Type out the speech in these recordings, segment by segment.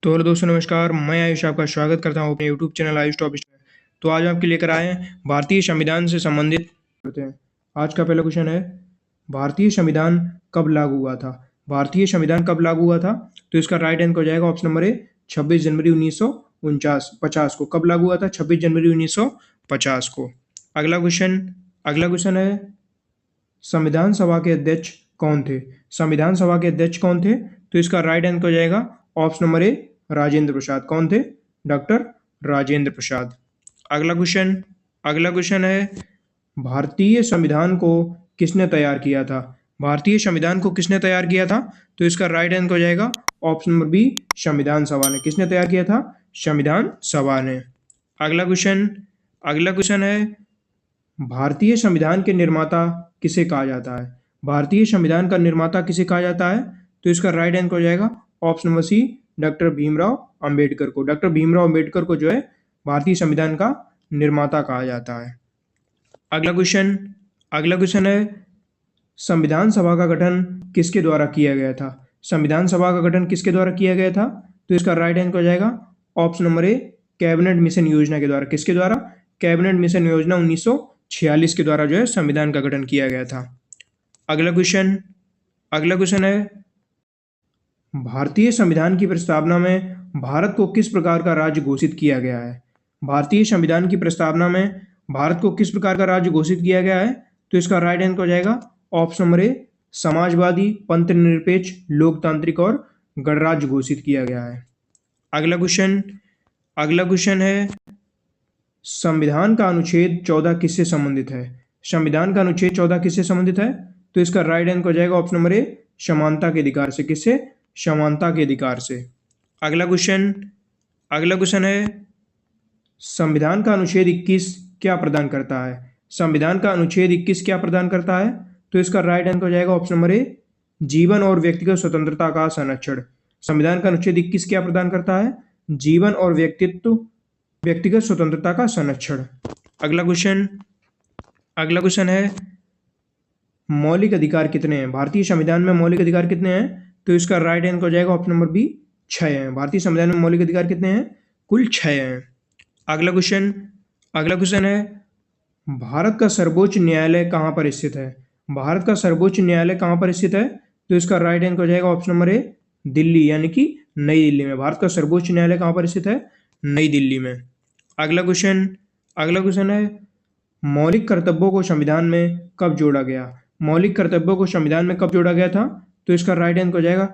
तो हेलो दोस्तों, नमस्कार। मैं आयुष आपका स्वागत करता हूँ अपने यूट्यूब चैनल आयुष टॉपिक्स में। तो आज आपके लेकर आए हैं भारतीय संविधान से संबंधित करते हैं। आज का पहला क्वेश्चन है, भारतीय संविधान कब लागू हुआ था? भारतीय संविधान कब लागू हुआ था? तो इसका राइट आंसर हो जाएगा ऑप्शन नंबर ए, 26 जनवरी 1950 को। कब लागू हुआ था? 26 जनवरी 1950 को। अगला क्वेश्चन है, संविधान सभा के अध्यक्ष कौन थे? संविधान सभा के अध्यक्ष कौन थे? तो इसका राइट आंसर हो जाएगा ऑप्शन नंबर ए, राजेंद्र प्रसाद। कौन थे? डॉक्टर राजेंद्र प्रसाद। अगला क्वेश्चन है, भारतीय संविधान को किसने तैयार किया था? भारतीय संविधान को किसने तैयार किया था? तो इसका राइट आंसर हो जाएगा ऑप्शन नंबर बी, संविधान सभा ने। किसने तैयार किया था? संविधान सभा ने। अगला क्वेश्चन है, भारतीय संविधान के निर्माता किसे कहा जाता है? भारतीय संविधान का निर्माता किसे कहा जाता है? तो इसका राइट आंसर हो जाएगा option number C, doctor Bhimrao Ambedkar को। डॉक्टर भीमराव अंबेडकर को जो है भारतीय संविधान का निर्माता कहा जाता है। अगला क्वेश्चन है, संविधान सभा का गठन किसके द्वारा किया गया था? संविधान सभा का गठन किसके द्वारा किया गया था? तो इसका राइट आंसर हो जाएगा ऑप्शन नंबर ए, कैबिनेट मिशन योजना के द्वारा। किसके द्वारा? कैबिनेट मिशन योजना 1946 के द्वारा जो है संविधान का गठन किया गया था। अगला क्वेश्चन है, भारतीय संविधान की प्रस्तावना में भारत को किस प्रकार का राज्य घोषित किया गया है? भारतीय संविधान की प्रस्तावना में भारत को किस प्रकार का राज्य घोषित किया गया है? तो इसका राइट आंसर हो जाएगा ऑप्शन नंबर ए, समाजवादी, पंथ निरपेक्ष, लोकतांत्रिक और गणराज्य घोषित किया गया है। अगला क्वेश्चन है, संविधान का अनुच्छेद 14 किससे संबंधित है? संविधान का अनुच्छेद 14 किससे संबंधित है? तो इसका राइट आंसर हो जाएगा ऑप्शन नंबर ए, समानता के अधिकार से। किससे? समानता के अधिकार से। अगला क्वेश्चन है, संविधान का अनुच्छेद 21 क्या प्रदान करता है? संविधान का अनुच्छेद 21 क्या प्रदान करता है? तो इसका राइट आंसर हो जाएगा ऑप्शन नंबर ए, जीवन और व्यक्तिगत स्वतंत्रता का संरक्षण। संविधान का अनुच्छेद 21 क्या प्रदान करता है? जीवन और व्यक्तिगत स्वतंत्रता का संरक्षण। अगला क्वेश्चन है, मौलिक अधिकार कितने हैं? भारतीय संविधान में मौलिक अधिकार कितने हैं? तो इसका राइट आंसर हो जाएगा ऑप्शन नंबर बी, 6 हैं। भारतीय संविधान में मौलिक अधिकार कितने हैं? कुल 6 हैं। अगला क्वेश्चन है, भारत का सर्वोच्च न्यायालय कहाँ पर स्थित है? भारत का सर्वोच्च न्यायालय कहाँ पर स्थित है? तो इसका राइट आंसर हो जाएगा ऑप्शन नंबर ए, दिल्ली, यानी कि नई दिल्ली में। भारत का सर्वोच्च न्यायालय कहाँ पर स्थित है? नई दिल्ली में। अगला क्वेश्चन है, मौलिक कर्तव्यों को संविधान में कब जोड़ा गया? मौलिक कर्तव्यों को संविधान में कब जोड़ा गया था? तो इसका राइट आंसर हो जाएगा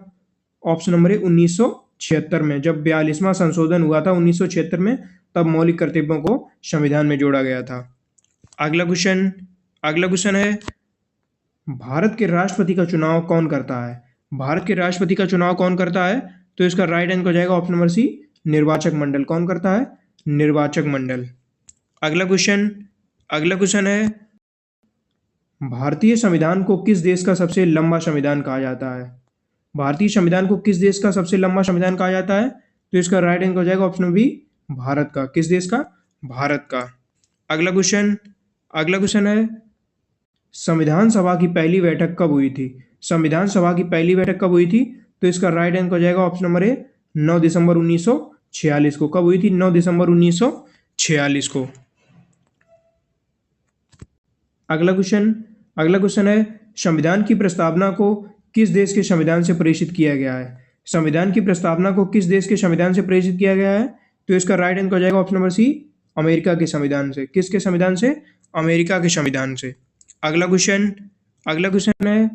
ऑप्शन नंबर ए, 1976 में। जब 42वां संशोधन हुआ था 1976 में, तब मौलिक कर्तव्यों को संविधान में जोड़ा गया था। अगला क्वेश्चन है, भारत के राष्ट्रपति का चुनाव कौन करता है? भारत के राष्ट्रपति का चुनाव कौन करता है? तो इसका राइट आंसर हो जाएगा ऑप्शन नंबर सी, निर्वाचक मंडल। कौन करता है? निर्वाचक मंडल। अगला क्वेश्चन है, भारतीय संविधान को किस देश का सबसे लंबा संविधान कहा जाता है? भारतीय संविधान को किस देश का सबसे लंबा संविधान कहा जाता है? तो इसका राइट आंसर हो जाएगा ऑप्शन बी, भारत का। किस देश का? भारत का। अगला क्वेश्चन है, संविधान सभा की पहली बैठक कब हुई थी? संविधान सभा की पहली बैठक कब हुई थी? तो इसका राइट आंसर हो जाएगा ऑप्शन नंबर ए, 9 दिसंबर 1946 को। कब हुई थी? 9 दिसंबर 1946 को। अगला क्वेश्चन है, संविधान की प्रस्तावना को किस देश के संविधान से प्रेषित किया गया है? संविधान की प्रस्तावना को किस देश के संविधान से प्रेषित किया गया है? तो इसका राइट आंसर हो जाएगा ऑप्शन नंबर सी, अमेरिका के संविधान से। किसके संविधान से? अमेरिका के संविधान से। अगला क्वेश्चन है,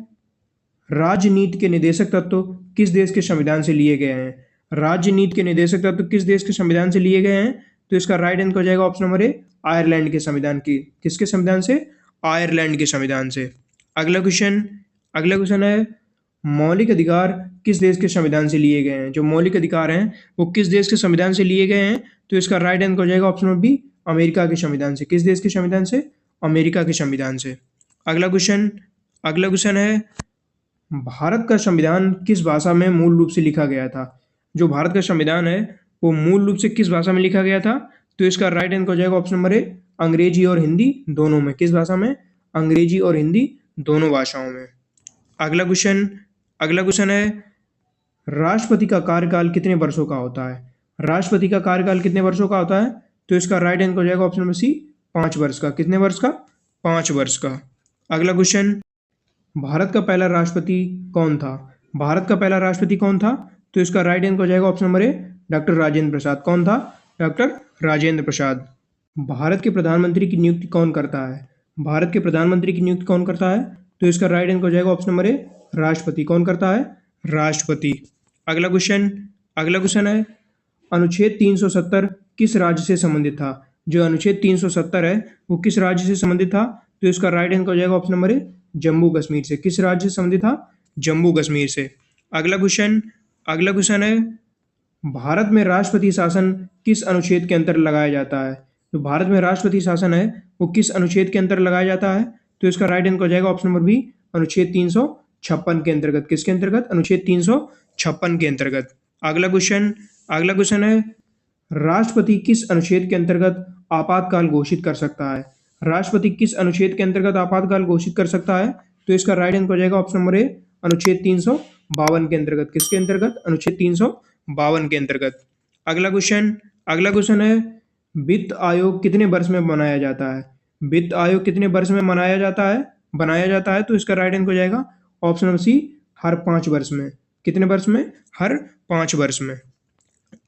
राजनीति के निदेशक तत्व किस देश के संविधान से लिए गए हैं? राजनीति के निदेशक तत्व किस देश के संविधान से लिए गए हैं? तो इसका राइट आंसर हो जाएगा ऑप्शन नंबर ए, आयरलैंड के संविधान की। किसके संविधान से? आयरलैंड के संविधान से। अगला क्वेश्चन है, मौलिक अधिकार किस देश के संविधान से लिए गए हैं? जो मौलिक अधिकार हैं वो किस देश के संविधान से लिए गए हैं? तो इसका राइट आंसर हो जाएगा ऑप्शन नंबर बी, अमेरिका के संविधान से। किस देश के संविधान से? अमेरिका के संविधान से। अगला क्वेश्चन है, भारत का संविधान किस भाषा में मूल रूप से लिखा गया था? जो भारत का संविधान है वो मूल रूप से किस भाषा में लिखा गया था? तो इसका राइट आंसर हो जाएगा ऑप्शन नंबर ए, अंग्रेजी और हिंदी दोनों में। किस भाषा में? अंग्रेजी और हिंदी दोनों भाषाओं में। अगला क्वेश्चन है, राष्ट्रपति का कार्यकाल कितने वर्षों का होता है? राष्ट्रपति का कार्यकाल कितने वर्षों का होता है? तो इसका राइट आंसर हो जाएगा ऑप्शन नंबर सी, 5 वर्ष का। कितने वर्ष का? 5 वर्ष का। अगला क्वेश्चन, भारत का पहला राष्ट्रपति कौन था? भारत का पहला राष्ट्रपति कौन था? तो इसका राइट आंसर हो जाएगा option number A, doctor Rajendra Prasad. कौन था? डॉक्टर राजेंद्र प्रसाद। भारत के प्रधानमंत्री की नियुक्ति कौन करता है? भारत के प्रधानमंत्री की नियुक्ति कौन करता है? तो इसका राइट आंसर हो जाएगा ऑप्शन नंबर ए, राष्ट्रपति। कौन करता है? राष्ट्रपति। अगला क्वेश्चन है, अनुच्छेद 370 किस राज्य से संबंधित था? जो अनुच्छेद 370 है वो किस राज्य से संबंधित था? तो इसका राइट आंसर हो जाएगा ऑप्शन नंबर ए, जम्मू कश्मीर से। किस राज्य से संबंधित था? जम्मू कश्मीर से। अगला क्वेश्चन है, भारत में राष्ट्रपति शासन किस अनुच्छेद के अंतर्गत लगाया जाता है? तो भारत में राष्ट्रपति शासन है वो किस अनुच्छेद के अंतर्गत लगाया जाता है? तो इसका राइट आंसर हो जाएगा ऑप्शन नंबर बी, अनुच्छेद 356 के अंतर्गत। किसके अंतर्गत? अनुच्छेद 356 के अंतर्गत। अगला क्वेश्चन है, राष्ट्रपति किस अनुच्छेद के अंतर्गत आपातकाल घोषित कर सकता है? राष्ट्रपति किस अनुच्छेद के अंतर्गत आपातकाल घोषित कर सकता है? तो इसका राइट आंसर हो जाएगा ऑप्शन नंबर ए, अनुच्छेद 352 के अंतर्गत। किसके अंतर्गत? अनुच्छेद 352 के अंतर्गत। अगला क्वेश्चन है, वित्त आयोग कितने वर्ष में बनाया जाता है? वित्त आयोग कितने वर्ष में बनाया जाता है? तो इसका राइट आंसर हो जाएगा ऑप्शन नंबर सी, हर 5 वर्ष में। कितने वर्ष में? हर 5 वर्ष में।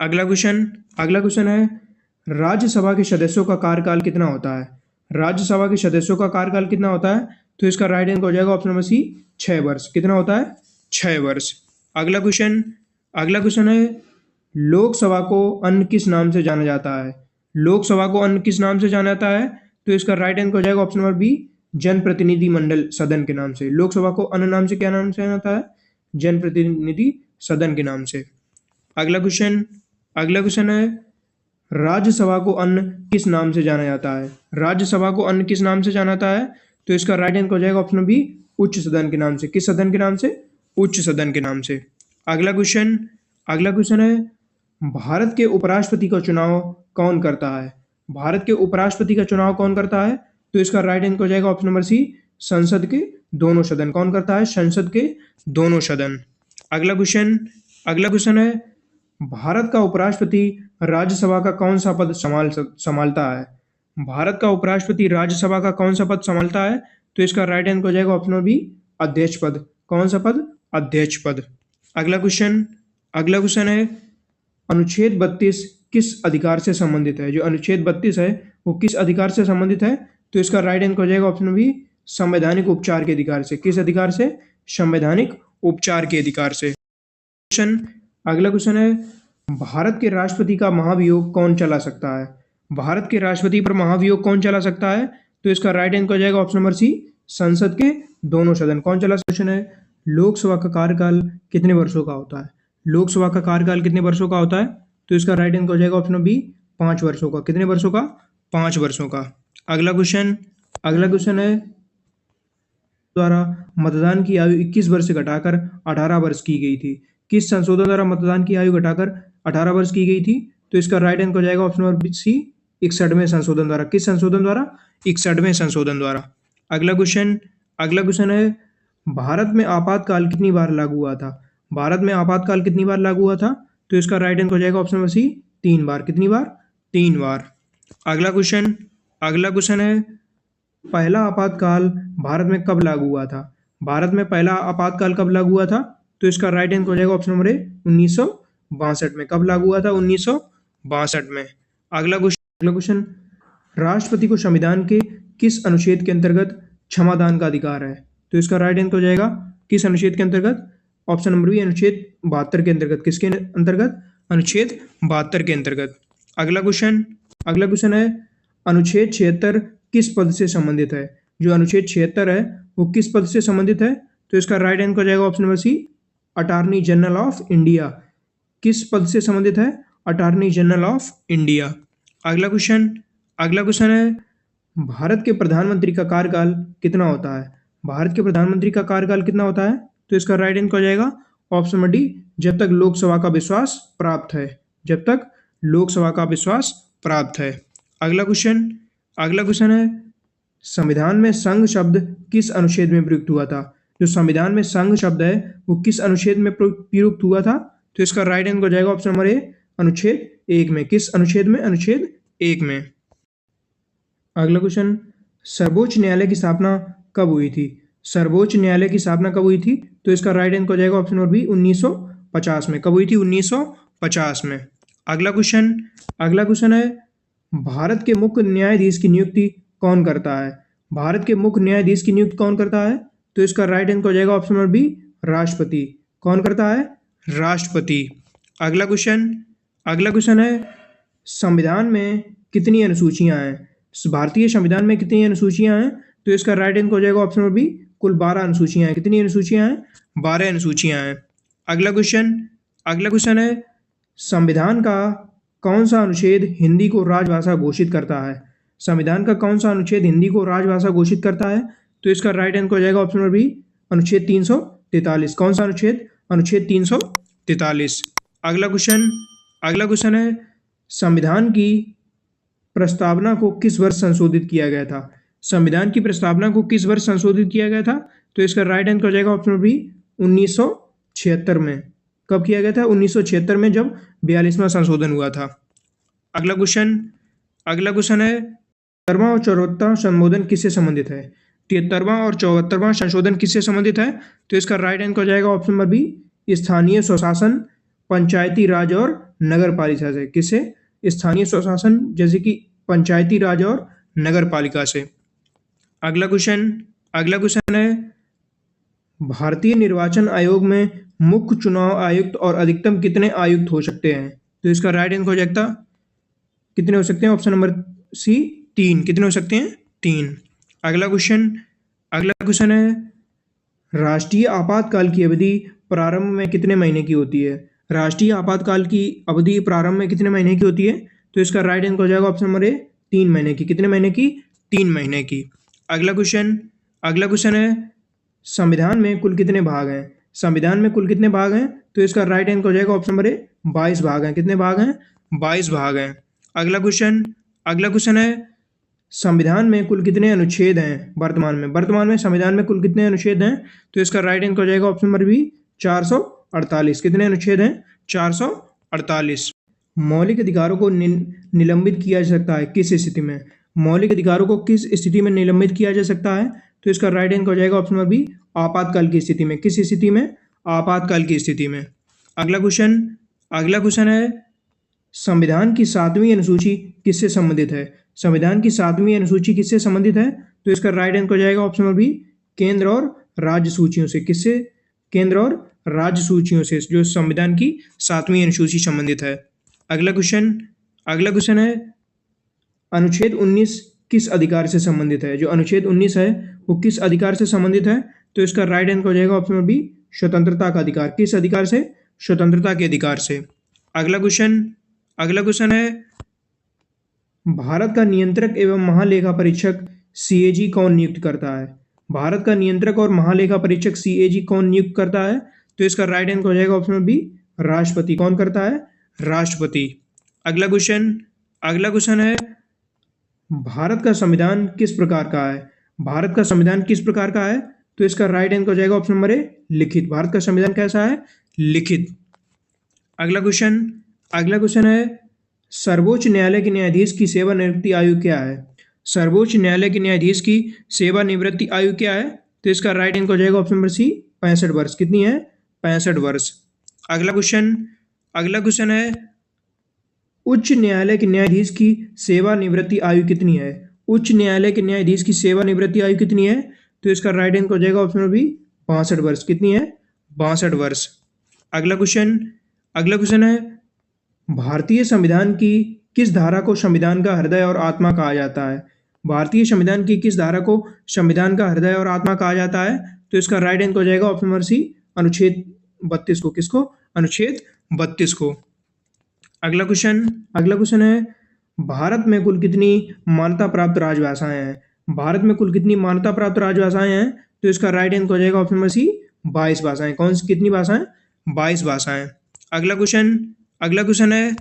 अगला क्वेश्चन है, राज्यसभा के सदस्यों का कार्यकाल कितना होता है? राज्यसभा के सदस्यों का कार्यकाल कितना होता है? तो इसका राइट आंसर हो जाएगा ऑप्शन नंबर सी, 6 वर्ष। कितना होता है? 6 वर्ष। अगला क्वेश्चन है, लोकसभा को अन्य किस नाम से जाना जाता है? लोकसभा को अन्य किस नाम से जाना जाता है? तो इसका राइट आंसर हो जाएगा ऑप्शन नंबर बी, जनप्रतिनिधि मंडल सदन के नाम से। लोकसभा को अन्य नाम से क्या नाम से जाना जाता है? जनप्रतिनिधि सदन के नाम से। अगला क्वेश्चन है, राज्यसभा को अन्य किस नाम से जाना जाता है? राज्यसभा को अन्य किस नाम से जाना जाता है? तो इसका राइट आंसर हो जाएगा ऑप्शन बी, उच्च सदन के नाम से। किस सदन के नाम से? उच्च सदन के नाम से। अगला क्वेश्चन है, भारत के उपराष्ट्रपति का चुनाव कौन करता है? भारत के उपराष्ट्रपति का चुनाव कौन करता है? तो इसका राइट आंसर हो जाएगा ऑप्शन नंबर सी, संसद के दोनों सदन। कौन करता है? संसद के दोनों सदन। अगला क्वेश्चन है, भारत का उपराष्ट्रपति राज्यसभा का कौन सा पद संभालता है? भारत का उपराष्ट्रपति राज्यसभा का कौन सा पद संभालता है? तो इसका राइट आंसर हो जाएगा ऑप्शन नंबर बी, अध्यक्ष पद। कौन सा पद? अध्यक्ष पद। अगला क्वेश्चन है, अनुच्छेद 32 किस अधिकार से संबंधित है? जो अनुच्छेद 32 है वो किस अधिकार से संबंधित है? तो इसका राइट आंसर हो जाएगा ऑप्शन बी, संवैधानिक उपचार के अधिकार से। किस अधिकार से? संवैधानिक उपचार के अधिकार से। अगला क्वेश्चन है, भारत के राष्ट्रपति का महाभियोग कौन चला सकता है? भारत के राष्ट्रपति पर महाभियोग कौन चला सकता है? तो इसका राइट आंसर हो जाएगा ऑप्शन नंबर सी, संसद के दोनों सदन। कौन चला सकता है? लोकसभा का कार्यकाल कितने वर्षों का होता है? लोकसभा का कार्यकाल कितने वर्षों का होता है? तो इसका राइट आंसर हो जाएगा ऑप्शन बी, 5 वर्षों का। कितने वर्षों का? 5 वर्षों का। अगला क्वेश्चन है, द्वारा मतदान की आयु 21 वर्ष से घटाकर 18 वर्ष की गई थी। किस संशोधन द्वारा मतदान की आयु घटाकर 18 वर्ष की गई थी? तो इसका राइट आंसर हो जाएगा ऑप्शन नंबर सी, 61वें संशोधन द्वारा। किस संशोधन द्वारा? 61वें संशोधन द्वारा। अगला क्वेश्चन है, भारत में आपातकाल कितनी बार लागू हुआ था? भारत में आपातकाल कितनी बार लागू हुआ था? तो इसका राइट आंसर हो जाएगा ऑप्शन नंबर सी, 3 बार। कितनी बार? 3 बार। अगला क्वेश्चन है, पहला आपातकाल भारत में कब लागू हुआ था? भारत में पहला आपातकाल कब लागू हुआ था? तो इसका राइट आंसर हो जाएगा ऑप्शन नंबर ए, 1962 में। कब लागू हुआ था? 1962 में। अगला क्वेश्चन, राष्ट्रपति को संविधान के किस अनुच्छेद के अंतर्गत क्षमादान का अधिकार है? तो इसका राइट आंसर हो जाएगा किस अनुच्छेद के अंतर्गत? ऑप्शन नंबर बी, अनुच्छेद 72 के अंतर्गत। किसके अंतर्गत? अनुच्छेद 72 के अंतर्गत। अगला क्वेश्चन है, अनुच्छेद 76 किस पद से संबंधित है? जो अनुच्छेद 76 है वो किस पद से संबंधित है? तो इसका राइट आंसर हो जाएगा option number C, attorney general of India. किस पद से संबंधित है? Attorney general of India. अगला क्वेश्चन है, भारत के प्रधानमंत्री का कार्यकाल कितना होता है? भारत के प्रधानमंत्री का कार्यकाल कितना होता है? तो इसका राइट आंसर हो जाएगा ऑप्शन नंबर डी, जब तक लोकसभा का विश्वास प्राप्त है। जब तक लोकसभा का विश्वास प्राप्त है। अगला क्वेश्चन है, संविधान में संघ शब्द किस अनुच्छेद में प्रयुक्त हुआ था? जो संविधान में संघ शब्द है वो किस अनुच्छेद में प्रयुक्त हुआ था? तो इसका राइट आंसर हो जाएगा ऑप्शन नंबर ए, अनुच्छेद 1 में। किस अनुच्छेद में? अनुच्छेद 1 में। अगला क्वेश्चन, सर्वोच्च न्यायालय की स्थापना कब हुई थी? सर्वोच्च न्यायालय की स्थापना कब हुई थी? तो इसका राइट आंसर हो जाएगा ऑप्शन नंबर बी, 1950 में। कब हुई थी? 1950 में। अगला क्वेश्चन है, भारत के मुख्य न्यायाधीश की नियुक्ति कौन करता है? भारत के मुख्य न्यायाधीश की नियुक्ति कौन करता है? तो इसका राइट आंसर हो जाएगा ऑप्शन नंबर बी, राष्ट्रपति। कौन करता है? राष्ट्रपति। अगला क्वेश्चन है, संविधान में कितनी अनुसूचियां हैं? भारतीय संविधान में कितनी अनुसूचियां हैं? तो इसका राइट आंसर हो जाएगा ऑप्शन नंबर बी, कुल 12 अनुसूचियां हैं। कितनी अनुसूचियां हैं? 12 अनुसूचियां हैं। अगला क्वेश्चन है, संविधान का कौन सा अनुच्छेद हिंदी को राजभाषा घोषित करता है? संविधान का कौन सा अनुच्छेद हिंदी को राजभाषा घोषित करता है? तो इसका राइट आंसर हो जाएगा ऑप्शन नंबर बी, अनुच्छेद 343। कौन सा अनुच्छेद? अनुच्छेद 343। अगला क्वेश्चन है, संविधान की प्रस्तावना को किस वर्ष संशोधित किया गया था? संविधान की प्रस्तावना को किस वर्ष संशोधित किया गया था? तो इसका राइट आंसर हो जाएगा ऑप्शन नंबर बी, 1976 में। कब किया गया था? 1976 में, जब 42वां संशोधन हुआ था। अगला क्वेश्चन है, 73वां और 74वां संशोधन किससे संबंधित है? 73वां और 74वां संशोधन किससे संबंधित है? तो इसका राइट आंसर हो जाएगा ऑप्शन नंबर बी, स्थानीय स्वशासन, पंचायती राज और नगर पालिका से। किससे? स्थानीय स्वशासन, जैसे कि पंचायती राज और नगर पालिका से। अगला क्वेश्चन है, भारतीय निर्वाचन आयोग में मुख्य चुनाव आयुक्त और अधिकतम कितने आयुक्त हो सकते हैं? तो इसका राइट आंसर हो जाएगा, कितने हो सकते हैं? Option number C, 3। कितने हो सकते हैं? 3। अगला क्वेश्चन है, राष्ट्रीय आपातकाल की अवधि प्रारंभ में कितने महीने की होती है? राष्ट्रीय आपातकाल की अवधि प्रारंभ में कितने महीने की होती है? तो इसका राइट आंसर हो जाएगा ऑप्शन नंबर ए, 3 महीने की। कितने महीने की? 3 महीने की। अगला क्वेश्चन है, संविधान में कुल कितने भाग हैं? संविधान में कुल कितने भाग हैं? तो इसका राइट आंसर हो जाएगा ऑप्शन नंबर ए, 22 भाग हैं। कितने भाग हैं? 22 भाग हैं। अगला क्वेश्चन है, संविधान में कुल कितने अनुच्छेद हैं वर्तमान में संविधान में कुल कितने अनुच्छेद हैं? तो इसका राइट आंसर हो जाएगा ऑप्शन नंबर बी, 448। कितने अनुच्छेद हैं? 448। मौलिक अधिकारों को निलंबित किया जा सकता है किस स्थिति में? मौलिक अधिकारों को किस स्थिति में निलंबित किया जा सकता है? तो इसका राइट आंसर हो जाएगा ऑप्शन नंबर बी, आपातकाल की स्थिति में। किस स्थिति में? आपातकाल की स्थिति में। अगला क्वेश्चन है, संविधान की 7वीं अनुसूची किससे संबंधित है? संविधान की 7वीं अनुसूची किससे संबंधित है? तो इसका राइट आंसर हो जाएगा ऑप्शन नंबर बी, केंद्र और राज्य सूचियों से। किससे? केंद्र और राज्य सूचियों से, जो संविधान की 7वीं अनुसूची संबंधित है। अगला क्वेश्चन है, अनुच्छेद 19 किस अधिकार से संबंधित है? जो अनुच्छेद 19 है वो किस अधिकार से संबंधित है? तो इसका राइट आंसर हो जाएगा ऑप्शन नंबर बी, स्वतंत्रता का अधिकार। किस अधिकार से? स्वतंत्रता के अधिकार से। अगला क्वेश्चन है, भारत का नियंत्रक एवं महालेखा परीक्षक सीएजी कौन नियुक्त करता है? भारत का नियंत्रक और महालेखा परीक्षक सीएजी कौन नियुक्त करता है? तो इसका राइट आंसर हो जाएगा ऑप्शन नंबर बी, राष्ट्रपति। कौन करता है? राष्ट्रपति। अगला क्वेश्चन है, भारत का संविधान किस प्रकार का है? भारत का संविधान किस प्रकार का है? तो इसका राइट आंसर हो जाएगा ऑप्शन नंबर ए, लिखित। भारत का संविधान कैसा है? लिखित। अगला क्वेश्चन है, सर्वोच्च न्यायालय के न्यायाधीश की सेवानिवृत्ति आयु क्या है? सर्वोच्च न्यायालय के न्यायाधीश की सेवानिवृत्ति आयु क्या है? तो इसका राइट आंसर हो जाएगा ऑप्शन नंबर सी, 65 वर्ष। कितनी है? 65 वर्ष। अगला क्वेश्चन है, उच्च न्यायालय के न्यायाधीश की सेवानिवृत्ति आयु कितनी है? उच्च न्यायालय के न्यायाधीश की सेवानिवृत्ति आयु कितनी है? तो इसका राइट आंसर हो जाएगा ऑप्शन नंबर बी, 62 वर्ष। कितनी है? 62 वर्ष। अगला क्वेश्चन है, भारतीय संविधान की किस धारा को संविधान का हृदय और आत्मा कहा जाता है? भारतीय संविधान की किस धारा को संविधान का हृदय और आत्मा कहा जाता है? तो इसका राइट आंसर हो जाएगा ऑप्शन नंबर सी, अनुच्छेद 32 को। किसको? अनुच्छेद 32 को। अगला क्वेश्चन है, भारत में कुल कितनी मान्यता प्राप्त राजभाषाएं हैं? भारत में कुल कितनी मान्यता प्राप्त राजभाषाएं हैं? तो इसका राइट आंसर हो जाएगा ऑप्शन नंबर सी, 22 भाषाएं। कौन सी कितनी भाषाएं? 22 भाषाएं। अगला क्वेश्चन है,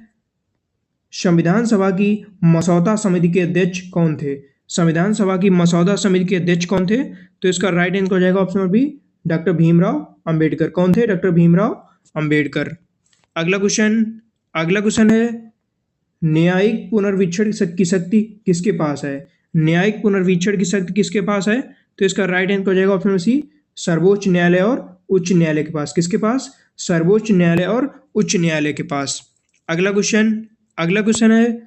संविधान सभा की मसौदा समिति के अध्यक्ष कौन थे? संविधान सभा की मसौदा समिति के अध्यक्ष कौन थे? तो इसका राइट आंसर हो जाएगा option number B, doctor Bhimrao Ambedkar. कौन थे? डॉक्टर भीमराव अंबेडकर। अगला क्वेश्चन है, न्यायिक पुनर्वीक्षण की शक्ति किसके पास है? न्यायिक पुनर्वीक्षण की शक्ति किसके पास है? तो इसका राइट आंसर हो जाएगा ऑप्शन नंबर सी, सर्वोच्च न्यायालय और उच्च न्यायालय के पास। किसके पास? सर्वोच्च न्यायालय और उच्च न्यायालय के पास। अगला क्वेश्चन है,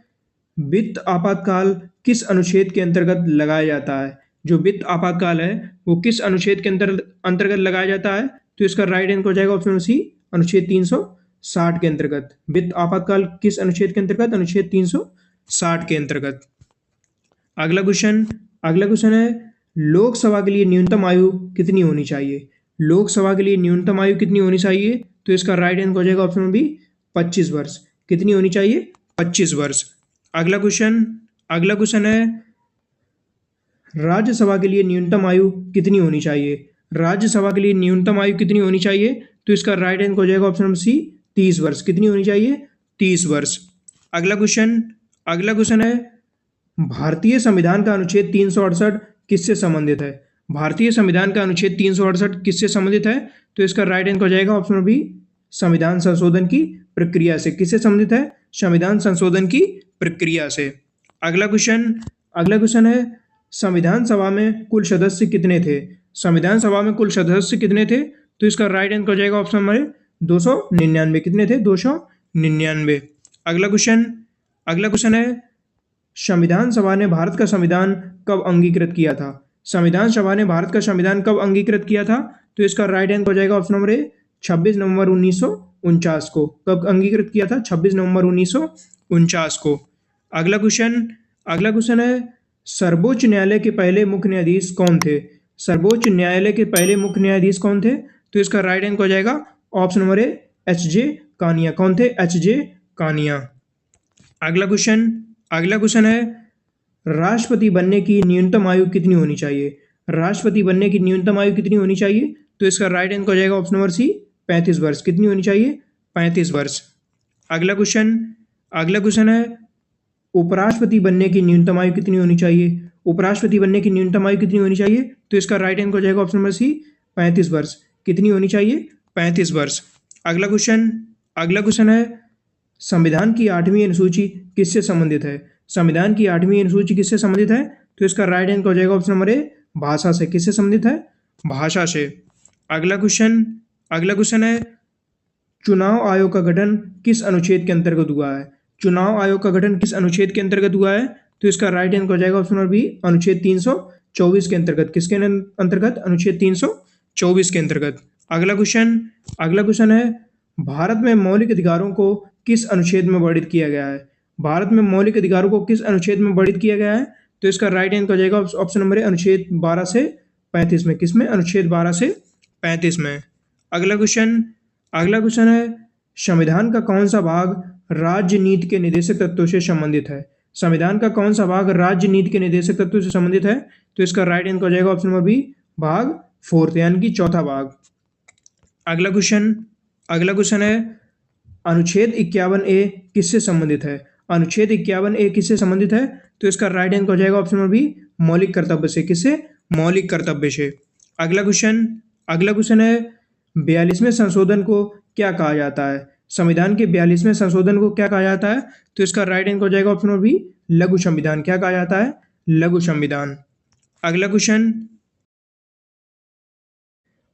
वित्त आपातकाल किस अनुच्छेद के अंतर्गत लगाया जाता है? जो वित्त आपातकाल है वो किस अनुच्छेद के अंतर्गत लगाया जाता है? तो इसका राइट आंसर हो जाएगा ऑप्शन नंबर सी, अनुच्छेद 360 के अंतर्गत। वित्त आपातकाल किस अनुच्छेद के अंतर्गत? अनुच्छेद 360 के अंतर्गत। अगला क्वेश्चन है, लोकसभा के लिए न्यूनतम आयु कितनी होनी चाहिए? लोकसभा के लिए न्यूनतम आयु कितनी होनी चाहिए? तो इसका राइट आंसर हो जाएगा ऑप्शन नंबर बी, 25 वर्ष। कितनी होनी चाहिए? 25 वर्ष। अगला क्वेश्चन है, राज्यसभा के लिए न्यूनतम आयु कितनी होनी चाहिए? राज्यसभा के लिए न्यूनतम आयु कितनी होनी चाहिए? तो इसका राइट आंसर हो जाएगा ऑप्शन नंबर सी, 30 वर्ष। कितनी होनी चाहिए? 30 वर्ष। अगला क्वेश्चन है, भारतीय संविधान का अनुच्छेद 368 किससे संबंधित है? भारतीय संविधान का अनुच्छेद 368 किससे संबंधित है? तो इसका राइट आंसर हो जाएगा ऑप्शन नंबर बी, संविधान संशोधन की प्रक्रिया से। किससे संबंधित है? संविधान संशोधन की प्रक्रिया से। अगला क्वेश्चन है, संविधान सभा में कुल सदस्य कितने थे? संविधान सभा में कुल सदस्य कितने थे? तो इसका राइट आंसर हो जाएगा ऑप्शन नंबर 299। कितने थे? 299। अगला क्वेश्चन है, संविधान सभा ने भारत का संविधान कब अंगीकृत किया था? संविधान सभा ने भारत का संविधान कब अंगीकृत किया था? तो इसका राइट आंसर हो जाएगा ऑप्शन नंबर ए, 26 नवंबर 1949 को। कब अंगीकृत किया था? 26 नवंबर 1949 को। अगला क्वेश्चन है, सर्वोच्च न्यायालय के पहले मुख्य न्यायाधीश कौन थे? सर्वोच्च न्यायालय के पहले मुख्य न्यायाधीश कौन थे? तो इसका राइट आंसर हो जाएगा ऑप्शन नंबर ए, एच.जे. कानिया। कौन थे? एच.जे. कानिया। अगला क्वेश्चन है, राष्ट्रपति बनने की न्यूनतम आयु कितनी होनी चाहिए? राष्ट्रपति बनने की न्यूनतम आयु कितनी होनी चाहिए? तो इसका राइट आंसर हो जाएगा ऑप्शन नंबर सी, 35 वर्ष। कितनी होनी चाहिए? 35 वर्ष। अगला क्वेश्चन है, उपराष्ट्रपति बनने की न्यूनतम आयु कितनी होनी चाहिए? उपराष्ट्रपति बनने की न्यूनतम आयु कितनी होनी चाहिए? तो इसका राइट आंसर हो जाएगा ऑप्शन नंबर सी, 35 वर्ष। कितनी होनी चाहिए? 35 वर्ष। अगला क्वेश्चन है, संविधान की 8वीं अनुसूची किससे संबंधित है? संविधान की 8वीं अनुसूची किससे संबंधित है? तो इसका राइट आंसर हो जाएगा ऑप्शन नंबर ए, भाषा से। किससे संबंधित है? भाषा से। अगला क्वेश्चन है, चुनाव आयोग का गठन किस अनुच्छेद के अंतर्गत हुआ है? चुनाव आयोग का गठन किस अनुच्छेद के अंतर्गत हुआ है? तो इसका राइट आंसर हो जाएगा ऑप्शन नंबर बी, अनुच्छेद 324 के अंतर्गत। किसके अंतर्गत? अनुच्छेद 324 के अंतर्गत। अगला क्वेश्चन है, भारत में मौलिक अधिकारों को किस अनुच्छेद में वर्णित किया गया है? भारत में मौलिक अधिकारों को किस अनुच्छेद में वर्णित किया गया है? तो इसका राइट आंसर हो जाएगा ऑप्शन नंबर ए, अनुच्छेद 12 से 35 में। किसमें? अनुच्छेद 12 से 35 में। अगला क्वेश्चन है, संविधान का कौन सा भाग राज्य नीति के निदेशक तत्वों से संबंधित है? संविधान का कौन सा भाग राज्य नीति के निदेशक तत्वों से संबंधित है? तो इसका राइट आंसर हो जाएगा ऑप्शन नंबर बी, भाग 4, यानी कि चौथा भाग। अगला क्वेश्चन है, अनुच्छेद 51A किससे संबंधित है? अनुच्छेद 51A किससे संबंधित है? तो इसका राइट आंसर हो जाएगा ऑप्शन नंबर बी, मौलिक कर्तव्य से। किससे? मौलिक कर्तव्य से। अगला क्वेश्चन है, 42वें संशोधन को क्या कहा जाता है? संविधान के 42वें संशोधन को क्या कहा जाता है? तो इसका राइट आंसर हो जाएगा ऑप्शन नंबर बी, लघु संविधान। क्या कहा जाता है? लघु संविधान। अगला क्वेश्चन,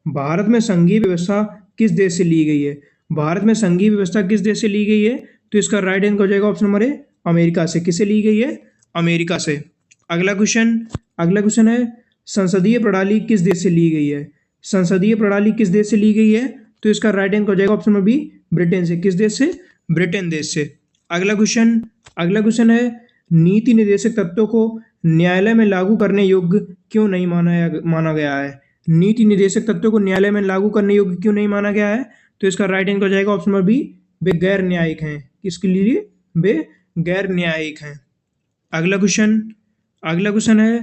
भारत में संघीय व्यवस्था किस देश से ली गई है? भारत में संघीय व्यवस्था किस देश से ली गई है? तो इसका राइट आंसर हो जाएगा ऑप्शन नंबर ए, अमेरिका से। किससे ली गई है? अमेरिका से। अगला क्वेश्चन है, संसदीय प्रणाली किस देश से ली गई है? संसदीय प्रणाली किस देश से ली गई है? तो इसका राइट आंसर हो जाएगा ऑप्शन नंबर बी, ब्रिटेन से। किस देश से? ब्रिटेन देश से। अगला क्वेश्चन है, नीति निर्देशक तत्वों को न्यायालय में लागू करने योग्य क्यों नहीं माना गया है? नीति निर्देशक तत्वों को न्यायालय में लागू करने योग्य क्यों नहीं माना गया है? तो इसका राइट आंसर हो जाएगा ऑप्शन नंबर बी, वे गैर न्यायिक हैं। किसके लिए? वे गैर न्यायिक हैं। अगला क्वेश्चन है,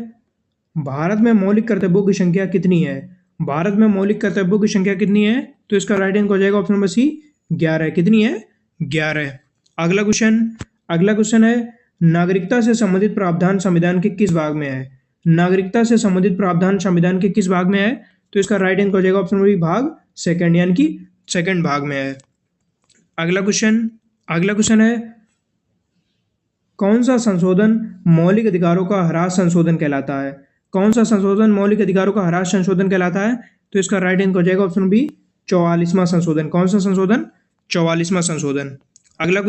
भारत में मौलिक कर्तव्यों की संख्या कितनी है? भारत में मौलिक कर्तव्यों की संख्या कितनी है? तो इसका राइट आंसर हो जाएगा ऑप्शन नंबर सी, 11। कितनी है? 11। अगला क्वेश्चन है, नागरिकता से संबंधित प्रावधान संविधान के किस भाग में है? नागरिकता से संबंधित प्रावधान संविधान के किस भाग में है? तो इसका राइट आंसर हो जाएगा ऑप्शन नंबर बी भाग सेकंड, यानी कि सेकंड भाग में है। अगला क्वेश्चन है कौन सा संशोधन मौलिक अधिकारों का ह्रास संशोधन कहलाता है? कौन सा संशोधन मौलिक अधिकारों का ह्रास संशोधन कहलाता है? तो इसका राइट आंसर हो जाएगा ऑप्शन बी 44वां संशोधन। कौन सा संशोधन? 44वां संशोधन। अगला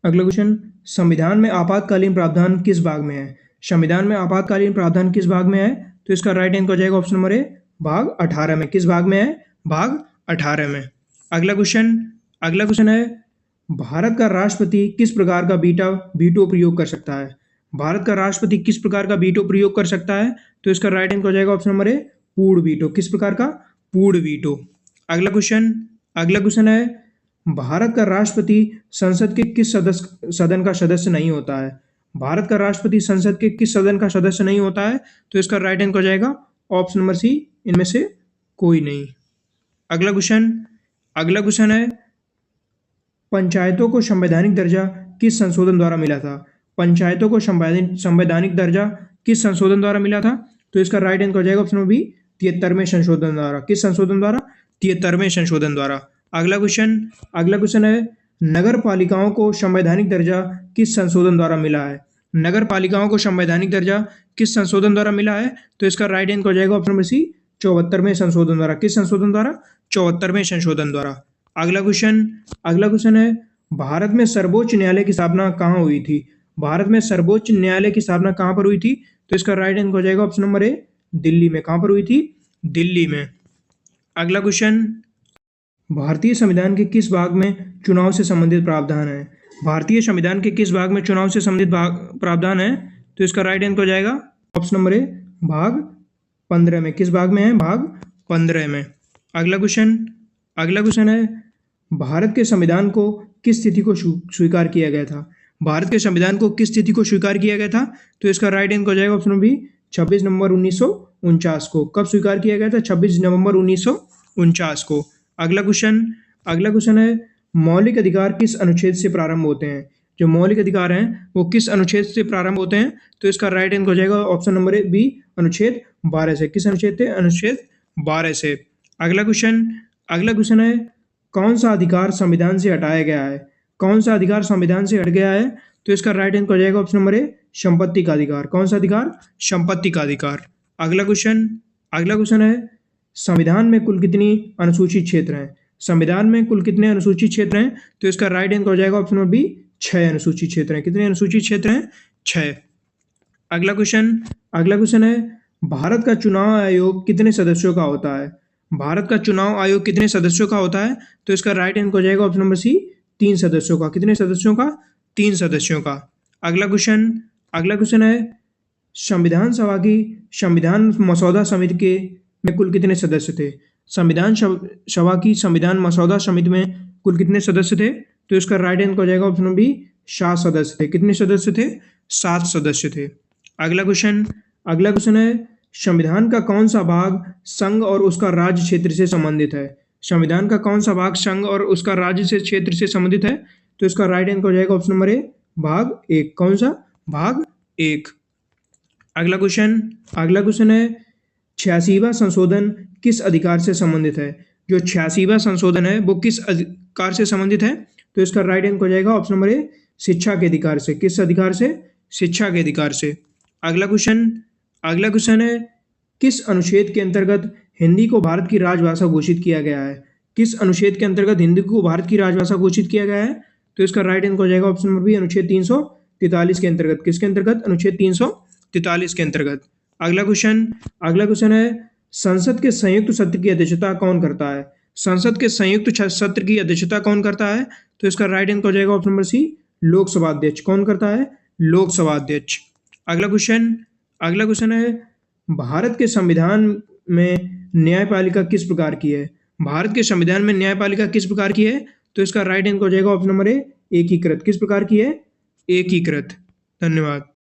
क्वेश्चन संविधान में आपातकालीन प्रावधान किस भाग में है? संविधान में आपातकालीन प्रावधान किस भाग में है? तो इसका राइट आंसर हो जाएगा ऑप्शन नंबर ए भाग 18 में। किस भाग में है? भाग 18 में। अगला क्वेश्चन है भारत का राष्ट्रपति किस प्रकार का वीटो प्रयोग कर सकता है? भारत का राष्ट्रपति किस प्रकार का वीटो प्रयोग कर सकता है? तो इसका राइट आंसर हो जाएगा ऑप्शन नंबर ए पूर्ण वीटो। किस प्रकार का? पूर्ण वीटो। अगला क्वेश्चन है भारत का राष्ट्रपति संसद के किस सदन का सदस्य नहीं होता है? भारत का राष्ट्रपति संसद के किस सदन का सदस्य नहीं होता है? तो इसका राइट आंसर हो जाएगा ऑप्शन नंबर सी इनमें से कोई नहीं। अगला क्वेश्चन है पंचायतों को संवैधानिक दर्जा किस संशोधन द्वारा मिला था? पंचायतों को संवैधानिक दर्जा किस संशोधन द्वारा मिला था? तो इसका राइट आंसर हो जाएगा ऑप्शन नंबर बी 73वें संशोधन द्वारा। किस संशोधन द्वारा? 73वें संशोधन द्वारा। अगला क्वेश्चन है नगर पालिकाओं को संवैधानिक दर्जा किस संशोधन द्वारा मिला है? नगर पालिकाओं को संवैधानिक दर्जा किस संशोधन द्वारा मिला है? तो इसका राइट आंसर हो जाएगा ऑप्शन नंबर सी 74वें संशोधन द्वारा। किस संशोधन द्वारा? 74वें संशोधन द्वारा। अगला क्वेश्चन है भारत में सर्वोच्च न्यायालय की स्थापना कहाँ हुई थी? भारत में सर्वोच्च न्यायालय की स्थापना कहाँ पर हुई थी? तो इसका राइट आंसर हो जाएगा ऑप्शन नंबर ए दिल्ली में। कहाँ पर हुई थी? दिल्ली में। अगला क्वेश्चन भारतीय संविधान के किस भाग में चुनाव से संबंधित प्रावधान है? भारतीय संविधान के किस भाग में चुनाव से संबंधित प्रावधान है? तो इसका राइट आंसर हो जाएगा ऑप्शन नंबर ए भाग 15 में। किस भाग में है? भाग 15 में। अगला क्वेश्चन है भारत के संविधान को किस तिथि को स्वीकार किया गया था? भारत के संविधान को किस तिथि को स्वीकार किया गया था? तो इसका राइट आंसर हो जाएगा ऑप्शन नंबर बी 26 नवंबर 1949 को। कब स्वीकार किया गया था? 26 नवंबर 1949 को। अगला क्वेश्चन है मौलिक अधिकार किस अनुच्छेद से प्रारंभ होते हैं? जो मौलिक अधिकार हैं वो किस अनुच्छेद से प्रारंभ होते हैं? तो इसका राइट आंसर हो जाएगा ऑप्शन नंबर बी अनुच्छेद 12 से। किस अनुच्छेद से? अनुच्छेद 12 से। अगला क्वेश्चन है कौन सा अधिकार संविधान से हटाया गया है? कौन सा अधिकार संविधान से हट गया है? तो इसका राइट आंसर हो जाएगा ऑप्शन नंबर ए संपत्ति का अधिकार। कौन सा अधिकार? संपत्ति का अधिकार। अगला क्वेश्चन है संविधान में कुल कितनी अनुसूचित क्षेत्र हैं? संविधान में कुल कितने अनुसूचित क्षेत्र हैं? तो इसका राइट आंसर हो जाएगा ऑप्शन नंबर बी 6 अनुसूचित क्षेत्र हैं। कितने अनुसूचित क्षेत्र हैं? 6। अगला क्वेश्चन है भारत का चुनाव आयोग कितने सदस्यों का होता है? भारत का चुनाव आयोग कितने सदस्यों का होता है? तो इसका राइट आंसर हो जाएगा ऑप्शन नंबर सी 3 सदस्यों का। कितने सदस्यों का? 3 सदस्यों का। अगला क्वेश्चन है संविधान सभा की संविधान मसौदा समिति में कुल कितने सदस्य थे? संविधान सभा की संविधान मसौदा समिति में कुल कितने सदस्य थे? तो इसका राइट आंसर हो जाएगा ऑप्शन नंबर बी 7 सदस्य थे। कितने सदस्य थे? 7 सदस्य थे। अगला क्वेश्चन है संविधान का कौन सा भाग संघ और उसका राज्य क्षेत्र से संबंधित है? संविधान का कौन सा भाग संघ और उसका राज्य से क्षेत्र से संबंधित है? तो इसका राइट आंसर हो जाएगा ऑप्शन नंबर ए भाग 1। कौन सा? भाग 1। अगला क्वेश्चन है 86वां संशोधन किस अधिकार से संबंधित है? जो 86वां संशोधन है वो किस अधिकार से संबंधित है? तो इसका राइट आंसर हो जाएगा ऑप्शन नंबर ए शिक्षा के अधिकार से। किस अधिकार से? शिक्षा के अधिकार से। अगला क्वेश्चन है किस अनुच्छेद के अंतर्गत हिंदी को भारत की राजभाषा घोषित किया गया है? किस अनुच्छेद के अंतर्गत हिंदी को भारत की राजभाषा घोषित किया गया है? तो इसका राइट आंसर हो जाएगा ऑप्शन नंबर बी अनुच्छेद 343 के अंतर्गत। किसके अंतर्गत? अनुच्छेद 343 के अंतर्गत। अगला क्वेश्चन है संसद के संयुक्त सत्र की अध्यक्षता कौन करता है? संसद के संयुक्त सत्र की अध्यक्षता कौन करता है? तो इसका राइट आंसर हो जाएगा ऑप्शन नंबर सी लोकसभा अध्यक्ष। कौन करता है? लोकसभा अध्यक्ष। अगला क्वेश्चन है भारत के संविधान में न्यायपालिका किस प्रकार की है? भारत के संविधान में न्यायपालिका किस प्रकार की है? तो इसका राइट आंसर हो जाएगा ऑप्शन नंबर ए एकीकृत। किस प्रकार की है? एकीकृत। धन्यवाद।